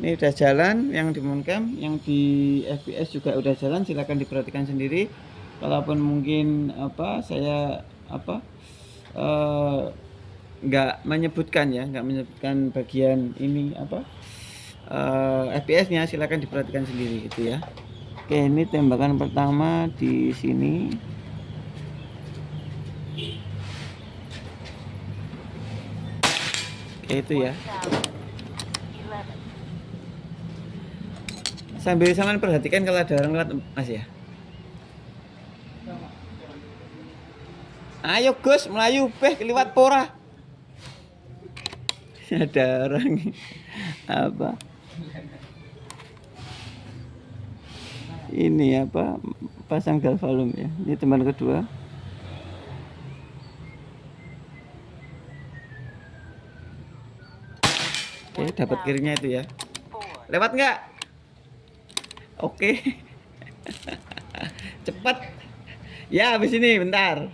Ini udah jalan, yang di Moncam, yang di FPS juga udah jalan. Silahkan diperhatikan sendiri. Kalaupun mungkin saya nggak menyebutkan ya, nggak menyebutkan bagian ini FPS-nya, silahkan diperhatikan sendiri gitu ya. Oke, ini tembakan pertama di sini. Oke, itu ya. Sambil sampean perhatikan kalau ada orang lewat, Mas ya. Ayo Gus, melayu beh keliwat pora. Ada orang apa? Ini pasang galvalum ya. Ini teman kedua. Oke, dapat kirinya itu ya. Lewat nggak? Oke. Cepat. Ya, habis ini bentar.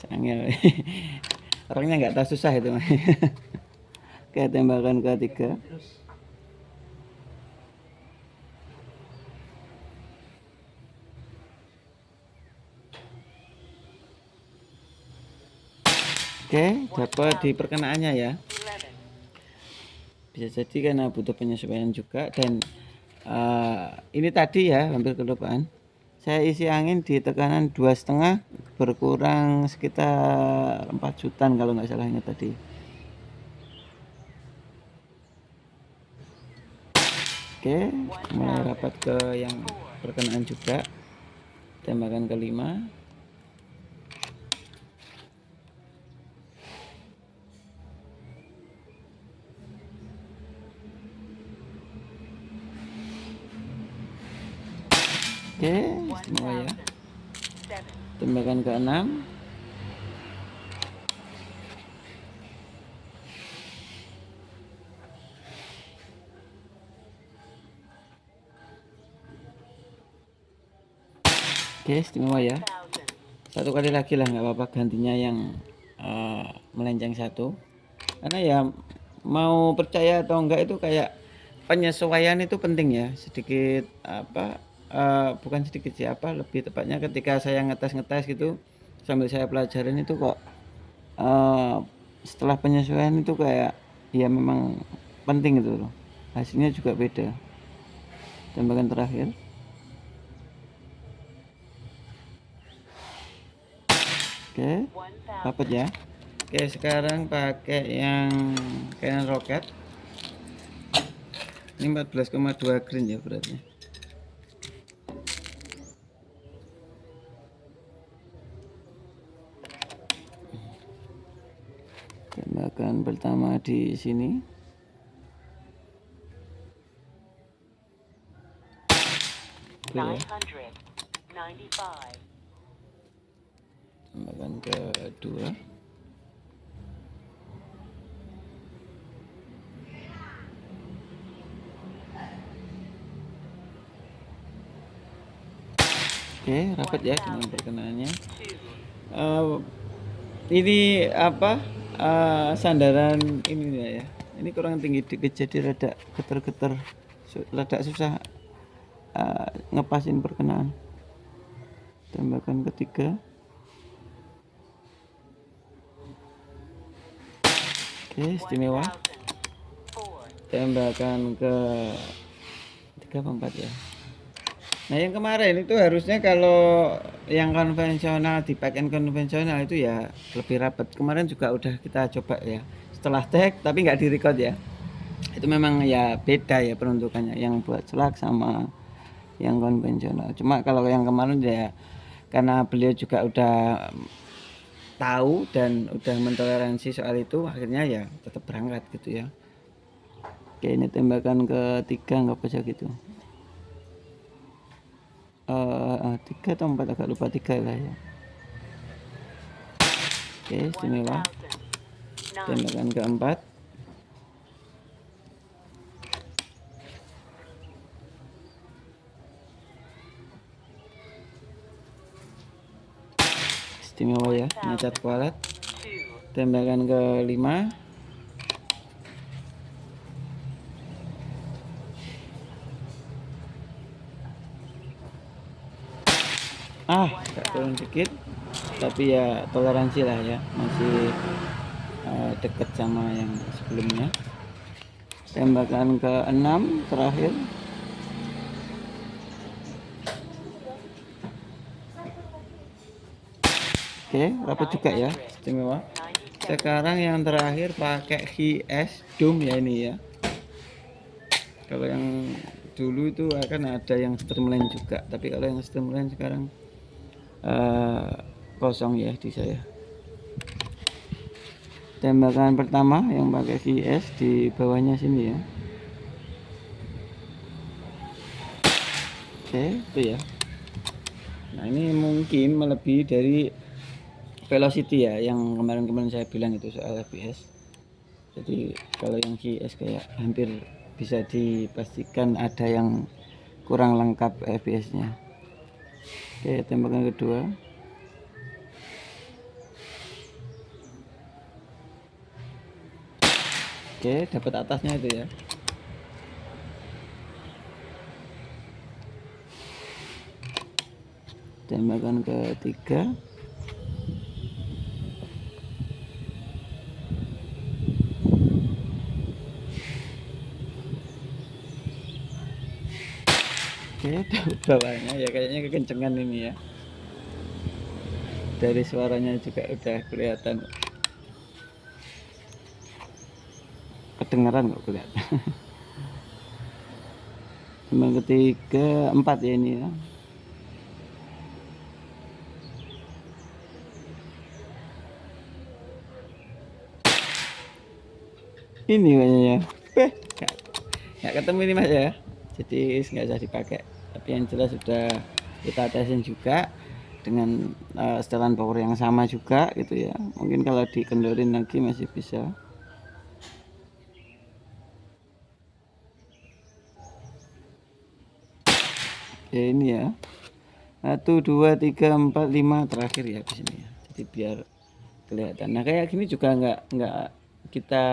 Angel. Orangnya nggak tahu susah itu. Oke, tembakan ketiga. Oke, dapat di perkenaannya ya. Bisa jadi karena butuh penyesuaian juga. Dan ini tadi ya hampir kelupaan. Saya isi angin di tekanan 2,5 berkurang sekitar 4 jutaan kalau nggak salah ingat tadi. Oke, mulai rapat ke yang perkenaan juga. Tembakan kelima. Oke, istimewa ya. Tembakan ke-6. Oke, istimewa ya. Satu kali lagi lah nggak apa-apa, gantinya yang melenceng satu. Karena ya mau percaya atau enggak itu kayak penyesuaian itu penting ya. Sedikit bukan sedikit sih lebih tepatnya ketika saya ngetes gitu sambil saya pelajarin itu kok setelah penyesuaian itu kayak ya memang penting gitu loh. Hasilnya juga beda. Tembakan terakhir. Oke, dapat ya. Oke, sekarang pakai yang Canon Rocket. Ini 14,2 grain ya beratnya. Tembakan pertama di sini. Ya. Tembakan kedua. Oke, rapat ya dengan perkenaannya. Ini sandaran ini ya. Ini kurang tinggi dikit jadi rada geter-geter, rada susah ngepasin perkenaan. Tembakan ketiga. Oke, istimewa. Tembakan ke 3 apa 4 ya. Nah, yang kemarin itu harusnya kalau yang konvensional di back end konvensional itu ya lebih rapat. Kemarin juga udah kita coba ya. Setelah tag tapi nggak di record ya. Itu memang ya beda ya peruntukannya yang buat selak sama yang konvensional. Cuma kalau yang kemarin ya karena beliau juga udah tahu dan udah mentoleransi soal itu, akhirnya ya tetap berangkat gitu ya. Oke, ini tembakan ketiga nggak bisa gitu. 3 atau 4 agak lupa, 3 lah ya. Oke, istimewa. Tembakan keempat. Istimewa ya, ngecat kualat. Tembakan kelima. agak turun dikit, tapi ya toleransi lah ya, masih dekat sama yang sebelumnya. Tembakan ke-6 terakhir. Oke, rapat juga ya, istimewa. Sekarang yang terakhir pakai HS Doom ya ini ya. Kalau yang dulu itu akan ada yang streamline juga, tapi kalau yang streamline sekarang kosong ya di saya. Tembakan pertama yang pakai HS di bawahnya sini ya. Oke, itu ya. Nah, ini mungkin melebihi dari velocity ya, yang kemarin-kemarin saya bilang itu soal FPS. Jadi kalau yang HS kayak hampir bisa dipastikan ada yang kurang lengkap FPS-nya. Oke, tembakan kedua. Oke, dapat atasnya itu ya. Tembakan ketiga. Oke, dapat bawahnya ya, kayaknya kekencengan ini ya. Dari suaranya juga udah kelihatan, kedengeran kok kelihatan. Tembakan ketiga, 4 ya ini ya. Ini kayaknya nggak ketemu ini mas ya, jadi nggak usah dipakai. Tapi yang jelas sudah kita tesin juga dengan setelan power yang sama juga gitu ya. Mungkin kalau dikendorin lagi masih bisa. Oke, ini ya 1 2 3 4 5 terakhir ya di sini ya, jadi biar kelihatan. Nah kayak gini juga nggak kita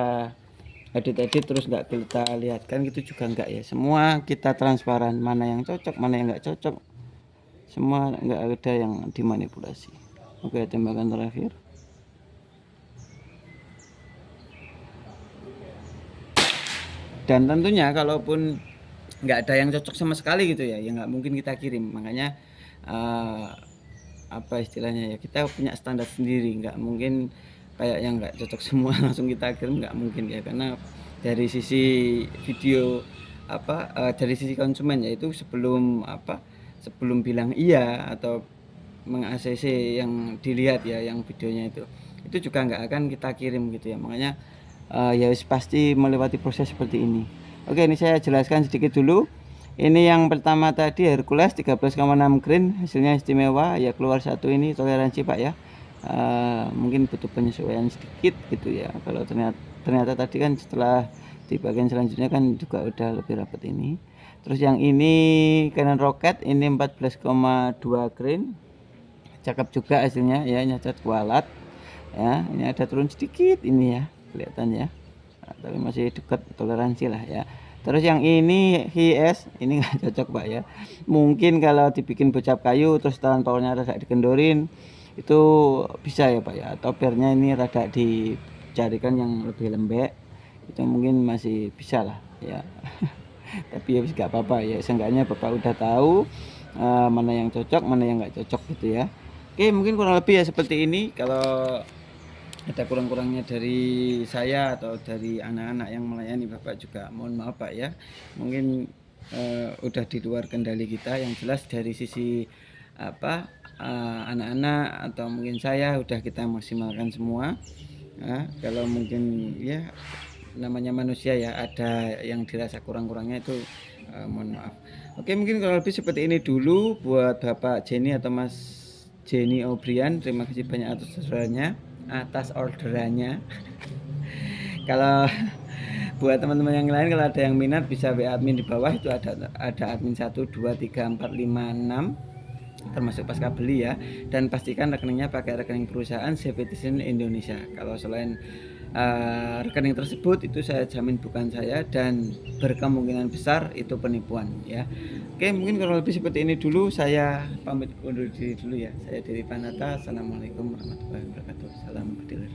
edit terus nggak kita lihat kan, gitu juga enggak ya. Semua kita transparan, mana yang cocok mana yang nggak cocok, semua nggak ada yang dimanipulasi. Oke, tembakan terakhir. Dan tentunya kalaupun nggak ada yang cocok sama sekali gitu ya, ya nggak mungkin kita kirim. Makanya apa istilahnya ya, kita punya standar sendiri, nggak mungkin kayak yang nggak cocok semua langsung kita kirim, nggak mungkin ya. Karena dari sisi video dari sisi konsumen, yaitu sebelum sebelum bilang iya atau meng-ACC yang dilihat ya, yang videonya itu juga nggak akan kita kirim gitu ya. Makanya ya pasti melewati proses seperti ini. Oke, ini saya jelaskan sedikit dulu. Ini yang pertama tadi Hercules 13,6 grain, hasilnya istimewa ya, keluar satu ini toleransi Pak ya. Mungkin butuh penyesuaian sedikit gitu ya. Kalau ternyata tadi kan setelah di bagian selanjutnya kan juga udah lebih rapat ini. Terus yang ini Canon Rocket ini 14,2 grain, cakep juga hasilnya ya, nyacat kualat ya. Ini ada turun sedikit ini ya, kelihatan ya. Nah, tapi masih dekat toleransi lah ya. Terus yang ini HS ini nggak cocok Pak ya. Mungkin kalau dibikin bocap kayu terus tahan powernya rada dikendorin itu bisa ya Pak ya, atau pernya ini rada dicarikan yang lebih lembek, itu mungkin masih bisa lah ya. Tapi ya nggak apa-apa ya, seenggaknya Bapak udah tahu mana yang cocok mana yang nggak cocok gitu ya. Oke, mungkin kurang lebih ya seperti ini. Kalau ada kurang-kurangnya dari saya atau dari anak-anak yang melayani Bapak juga mohon maaf Pak ya. Mungkin udah di luar kendali kita. Yang jelas dari sisi anak-anak atau mungkin saya udah kita maksimalkan semua. Kalau mungkin ya namanya manusia ya, ada yang dirasa kurang-kurangnya itu mohon maaf. Oke, mungkin kalau lebih seperti ini dulu buat Bapak Jenny atau Mas Jenny O'Brien. Terima kasih banyak atas orderannya. Kalau buat teman-teman yang lain, kalau ada yang minat bisa WA admin di bawah, itu ada admin 1 2 3 4 5 6 termasuk pasca beli ya. Dan pastikan rekeningnya pakai rekening perusahaan CVTizen Indonesia. Kalau selain rekening tersebut itu saya jamin bukan saya dan berkemungkinan besar itu penipuan ya. Oke, mungkin kurang lebih seperti ini dulu, saya pamit undur diri dulu ya. Saya Dery Panata, assalamualaikum warahmatullahi wabarakatuh, salam Kadilir.